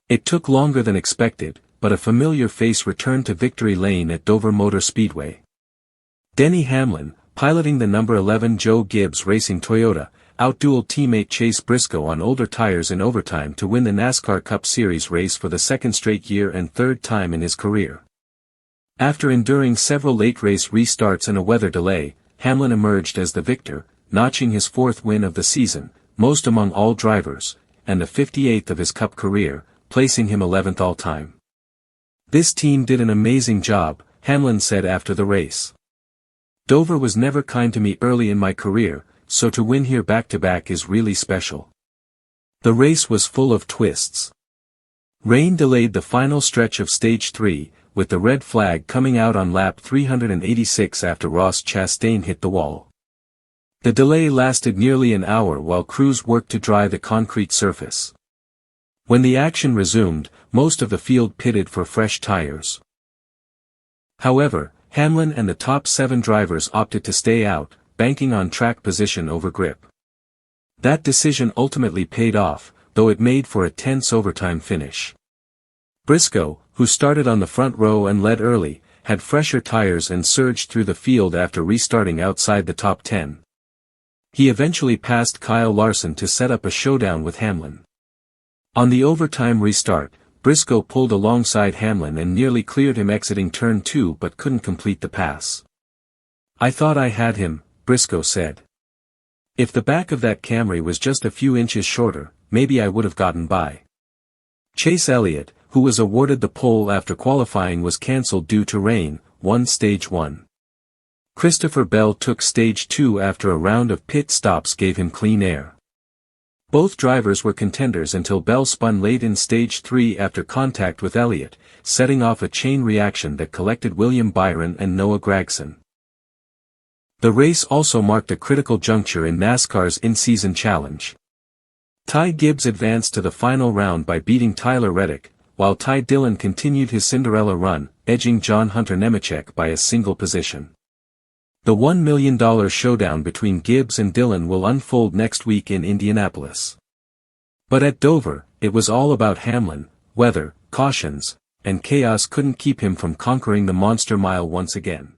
It took longer than expected, but a familiar face returned to victory lane at Dover Motor Speedway. Denny Hamlin, piloting the number 11 Joe Gibbs Racing Toyota, outdueled teammate Chase Briscoe on older tires in overtime to win the NASCAR Cup Series race for the second straight year and third time in his career. After enduring several late race restarts and a weather delay, Hamlin emerged as the victor, notching his fourth win of the season, most among all drivers, and the 58th of his Cup career, placing him 11th all-time. "This team did an amazing job," Hamlin said after the race. "Dover was never kind to me early in my career, so to win here back-to-back is really special." The race was full of twists. Rain delayed the final stretch of Stage 3, with the red flag coming out on lap 386 after Ross Chastain hit the wall. The delay lasted nearly an hour while crews worked to dry the concrete surface. When the action resumed, most of the field pitted for fresh tires. However, Hamlin and the top 7 drivers opted to stay out, banking on track position over grip. That decision ultimately paid off, though it made for a tense overtime finish. Briscoe, who started on the front row and led early, had fresher tires and surged through the field after restarting outside the top 10. He eventually passed Kyle Larson to set up a showdown with Hamlin. On the overtime restart, Briscoe pulled alongside Hamlin and nearly cleared him exiting turn 2 but couldn't complete the pass. "I thought I had him," Briscoe said. "If the back of that Camry was just a few inches shorter, maybe I would have gotten by." Chase Elliott, who was awarded the pole after qualifying was cancelled due to rain, won Stage 1. Christopher Bell took Stage 2 after a round of pit stops gave him clean air. Both drivers were contenders until Bell spun late in Stage 3 after contact with Elliott, setting off a chain reaction that collected William Byron and Noah Gragson. The race also marked a critical juncture in NASCAR's in-season challenge. Ty Gibbs advanced to the final round by beating Tyler Reddick, while Dillon continued his Cinderella run, edging John Hunter Nemechek by a single position. The $1 million showdown between Gibbs and Dillon will unfold next week in Indianapolis. But at Dover, it was all about Hamlin. Weather, cautions, and chaos couldn't keep him from conquering the Monster Mile once again.